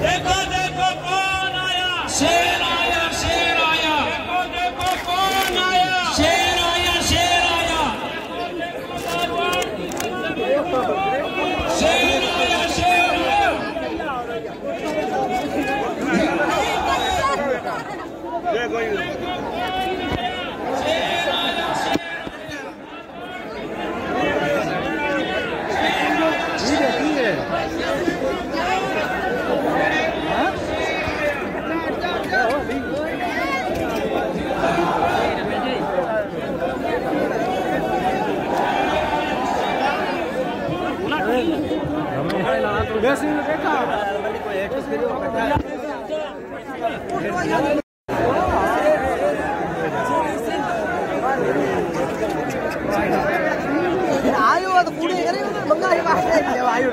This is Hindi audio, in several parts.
देखो देखो कौन आया, शेर आया, शेर आया। देखो देखो कौन आया, शेर आया, शेर आया। शेर आया, शेर आया। आयो तो पूरे करे मंगा ही बात है आयो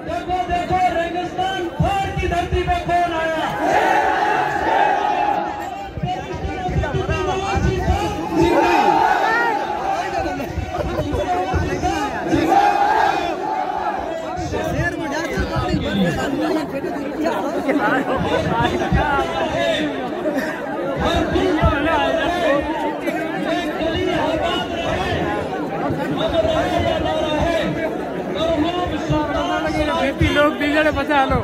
देखो देखो रेगिस्तान फाड़ की धरती पे कौन आया। लोग बिगड़े बचा लो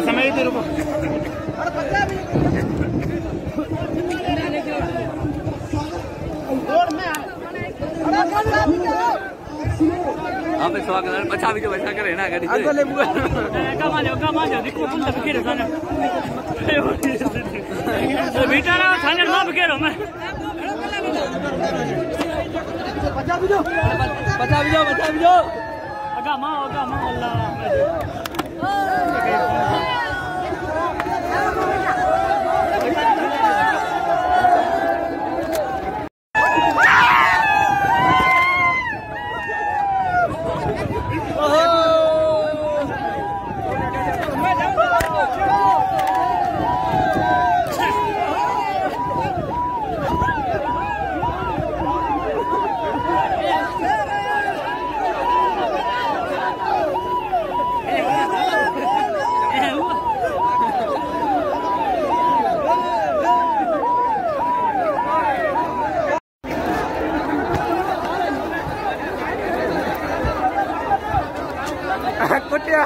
समय दे रुको आप स्वागत है बचा भी जो बचा करे ना गाड़ी कमा जाओ देखो तुम तब के रहना तो बेटा ना थाने ना बकेरो मैं बचा भी जाओ अगा मां अल्लाह कुटिया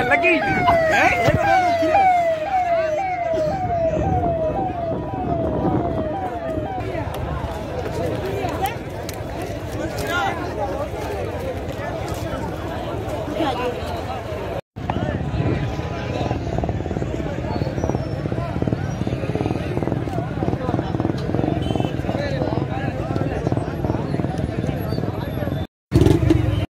लगी आ जाओ